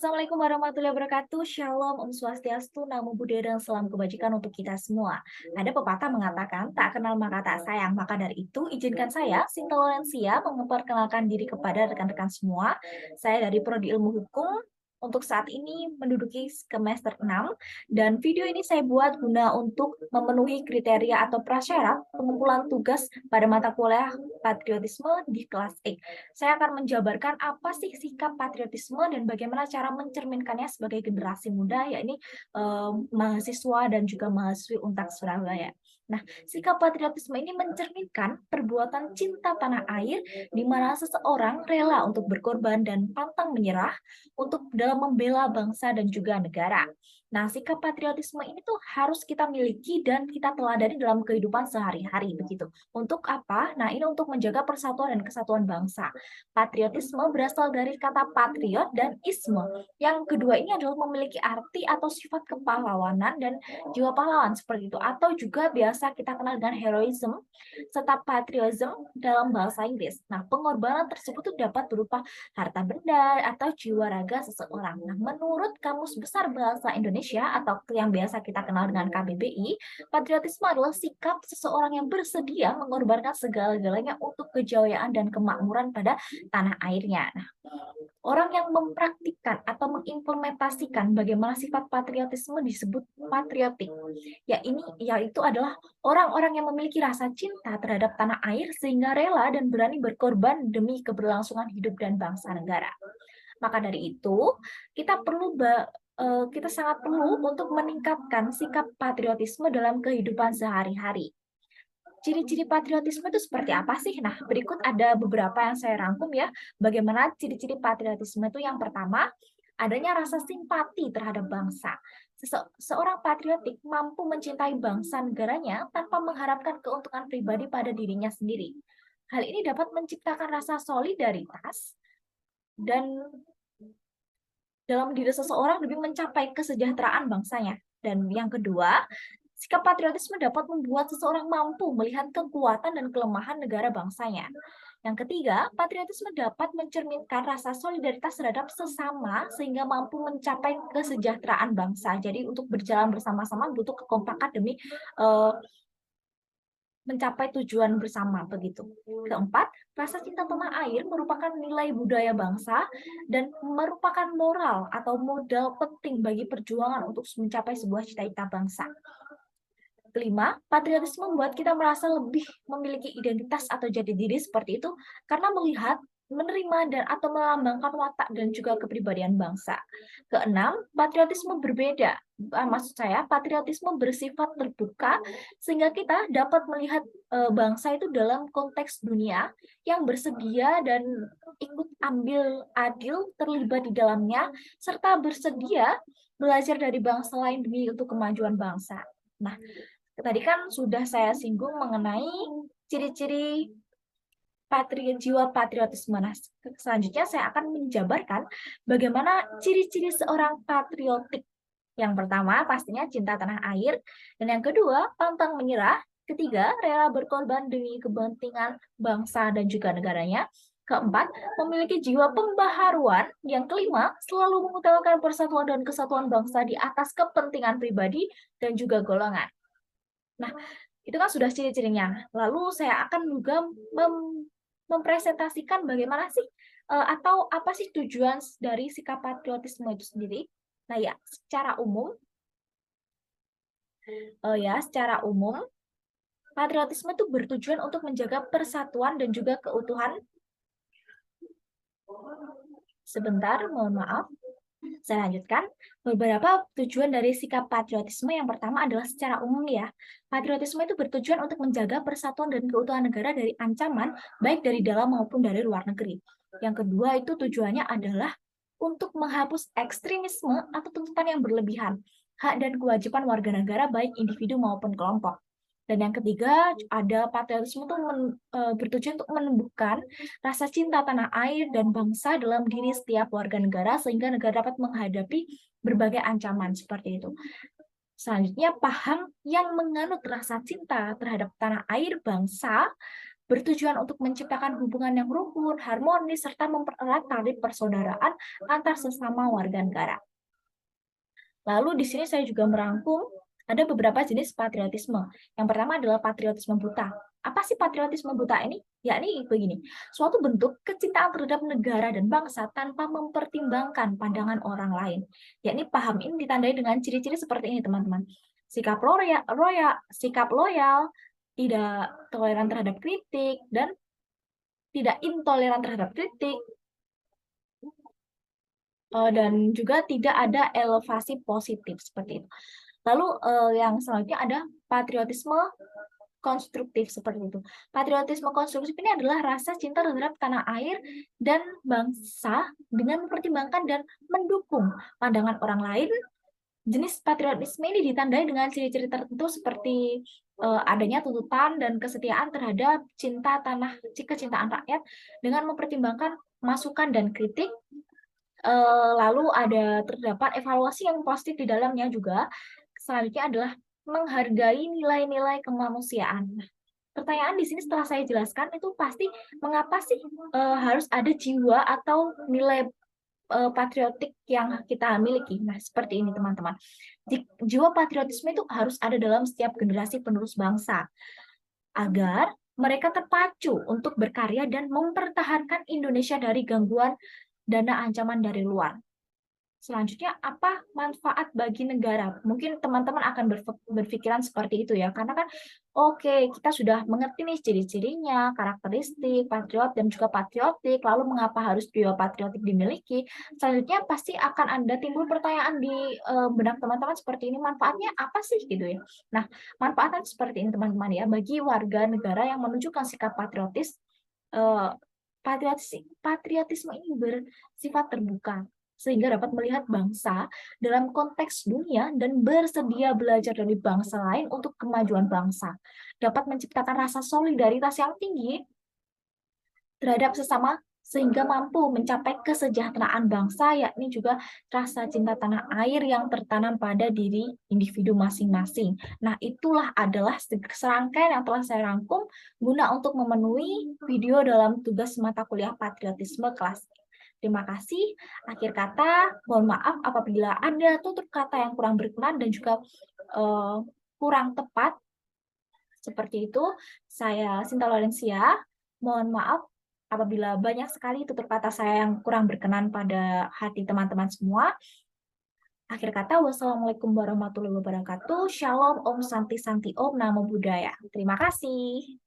Assalamualaikum warahmatullahi wabarakatuh. Shalom, Om Swastiastu, Namo Buddhaya, dan salam kebajikan untuk kita semua. Ada pepatah mengatakan, tak kenal maka tak sayang. Maka dari itu, izinkan saya, Sinta Lorensia, memperkenalkan diri kepada rekan-rekan semua. Saya dari Prodi Ilmu Hukum, untuk saat ini menduduki semester 6, dan video ini saya buat guna untuk memenuhi kriteria atau prasyarat pengumpulan tugas pada mata kuliah patriotisme di kelas E. Saya akan menjabarkan apa sih sikap patriotisme dan bagaimana cara mencerminkannya sebagai generasi muda, yakni mahasiswa dan juga mahasiswi Untak Surabaya. Nah, sikap patriotisme ini mencerminkan perbuatan cinta tanah air di mana seseorang rela untuk berkorban dan pantang menyerah untuk dalam membela bangsa dan juga negara. Nah, sikap patriotisme ini tuh harus kita miliki dan kita teladani dalam kehidupan sehari-hari begitu. Untuk apa? Nah, ini untuk menjaga persatuan dan kesatuan bangsa. Patriotisme berasal dari kata patriot dan isme. Yang kedua ini adalah memiliki arti atau sifat kepahlawanan dan jiwa pahlawan seperti itu. Atau juga biasa kita kenal dengan heroism serta patriotism dalam bahasa Inggris. Nah, pengorbanan tersebut tuh dapat berupa harta benda atau jiwa raga seseorang. Nah, menurut Kamus Besar Bahasa Indonesia atau yang biasa kita kenal dengan KBBI, patriotisme adalah sikap seseorang yang bersedia mengorbankan segala-galanya untuk kejayaan dan kemakmuran pada tanah airnya. Nah, orang yang mempraktikkan atau mengimplementasikan bagaimana sifat patriotisme disebut patriotik. Yaitu adalah orang-orang yang memiliki rasa cinta terhadap tanah air sehingga rela dan berani berkorban demi keberlangsungan hidup dan bangsa negara. Maka dari itu, kita perlu kita sangat perlu untuk meningkatkan sikap patriotisme dalam kehidupan sehari-hari. Ciri-ciri patriotisme itu seperti apa sih? Nah, berikut ada beberapa yang saya rangkum ya. Bagaimana ciri-ciri patriotisme itu yang pertama, adanya rasa simpati terhadap bangsa. Seorang patriotik mampu mencintai bangsa negaranya tanpa mengharapkan keuntungan pribadi pada dirinya sendiri. Hal ini dapat menciptakan rasa solidaritas dan dalam diri seseorang demi mencapai kesejahteraan bangsanya. Dan yang kedua, sikap patriotisme dapat membuat seseorang mampu melihat kekuatan dan kelemahan negara bangsanya. Yang ketiga, patriotisme dapat mencerminkan rasa solidaritas terhadap sesama sehingga mampu mencapai kesejahteraan bangsa. Jadi untuk berjalan bersama-sama butuh kekompakan demi uh, mencapai tujuan bersama begitu. Keempat, rasa cinta tanah air merupakan nilai budaya bangsa dan merupakan moral atau modal penting bagi perjuangan untuk mencapai sebuah cita-cita bangsa. Kelima, patriotisme membuat kita merasa lebih memiliki identitas atau jati diri seperti itu karena melihat, menerima, dan atau melambangkan watak dan juga kepribadian bangsa. Keenam, patriotisme berbeda. Maksud saya, patriotisme bersifat terbuka sehingga kita dapat melihat bangsa itu dalam konteks dunia yang bersedia dan ikut ambil adil terlibat di dalamnya serta bersedia belajar dari bangsa lain demi untuk kemajuan bangsa. Nah, tadi kan sudah saya singgung mengenai ciri-ciri jiwa patriotisme. Nah, selanjutnya saya akan menjabarkan bagaimana ciri-ciri seorang patriotik. Yang pertama, pastinya cinta tanah air. Dan yang kedua, pantang menyerah. Ketiga, rela berkorban demi kepentingan bangsa dan juga negaranya. Keempat, memiliki jiwa pembaharuan. Yang kelima, selalu mengutamakan persatuan dan kesatuan bangsa di atas kepentingan pribadi dan juga golongan. Nah, itu kan sudah ciri-cirinya. Lalu saya akan juga mempresentasikan bagaimana sih atau apa sih tujuan dari sikap patriotisme itu sendiri. Nah ya, secara umum patriotisme itu bertujuan untuk menjaga persatuan dan juga keutuhan. Sebentar, mohon maaf. Saya lanjutkan, beberapa tujuan dari sikap patriotisme yang pertama adalah secara umum ya. Patriotisme itu bertujuan untuk menjaga persatuan dan keutuhan negara dari ancaman, baik dari dalam maupun dari luar negeri. Yang kedua itu tujuannya adalah untuk menghapus ekstremisme atau tuntutan yang berlebihan, hak dan kewajiban warga negara baik individu maupun kelompok. Dan yang ketiga, ada patriotisme itu bertujuan untuk menumbuhkan rasa cinta tanah air dan bangsa dalam diri setiap warga negara sehingga negara dapat menghadapi berbagai ancaman seperti itu. Selanjutnya, paham yang menganut rasa cinta terhadap tanah air bangsa bertujuan untuk menciptakan hubungan yang rukun, harmonis, serta mempererat tali persaudaraan antar sesama warga negara. Lalu di sini saya juga merangkum ada beberapa jenis patriotisme. Yang pertama adalah patriotisme buta. Apa sih patriotisme buta ini? Yakni begini, suatu bentuk kecintaan terhadap negara dan bangsa tanpa mempertimbangkan pandangan orang lain. Yakni paham ini ditandai dengan ciri-ciri seperti ini, teman-teman. Sikap loyal, tidak toleran terhadap kritik, dan tidak intoleran terhadap kritik, dan juga tidak ada elevasi positif seperti itu. Lalu yang selanjutnya ada patriotisme konstruktif seperti itu. Patriotisme konstruktif ini adalah rasa cinta terhadap tanah air dan bangsa dengan mempertimbangkan dan mendukung pandangan orang lain. Jenis patriotisme ini ditandai dengan ciri-ciri tertentu seperti adanya tuntutan dan kesetiaan terhadap kecintaan rakyat dengan mempertimbangkan masukan dan kritik. Lalu terdapat evaluasi yang positif di dalamnya juga. Selanjutnya adalah menghargai nilai-nilai kemanusiaan. Nah, pertanyaan di sini setelah saya jelaskan itu pasti mengapa sih harus ada jiwa atau nilai patriotik yang kita miliki. Nah, seperti ini teman-teman. Jiwa patriotisme itu harus ada dalam setiap generasi penerus bangsa agar mereka terpacu untuk berkarya dan mempertahankan Indonesia dari gangguan dana ancaman dari luar. Selanjutnya, apa manfaat bagi negara? Mungkin teman-teman akan berpikiran seperti itu ya, karena kan oke, kita sudah mengerti nih ciri-cirinya, karakteristik, patriot dan juga patriotik, lalu mengapa harus jiwa patriotik dimiliki? Selanjutnya pasti akan ada timbul pertanyaan di benak teman-teman seperti ini, manfaatnya apa sih gitu ya? Nah, manfaatnya seperti ini teman-teman ya, bagi warga negara yang menunjukkan sikap patriotis, eh, patriotisme ini bersifat terbuka sehingga dapat melihat bangsa dalam konteks dunia dan bersedia belajar dari bangsa lain untuk kemajuan bangsa. Dapat menciptakan rasa solidaritas yang tinggi terhadap sesama sehingga mampu mencapai kesejahteraan bangsa, yakni juga rasa cinta tanah air yang tertanam pada diri individu masing-masing. Nah, itulah adalah serangkaian yang telah saya rangkum guna untuk memenuhi video dalam tugas mata kuliah patriotisme kelas. Terima kasih. Akhir kata, mohon maaf apabila ada tutur kata yang kurang berkenan dan juga kurang tepat. Seperti itu, saya Sinta Lorencia. Mohon maaf apabila banyak sekali tutur kata saya yang kurang berkenan pada hati teman-teman semua. Akhir kata, wassalamualaikum warahmatullahi wabarakatuh. Shalom, Om Santi Santi Om, Namo Buddhaya. Terima kasih.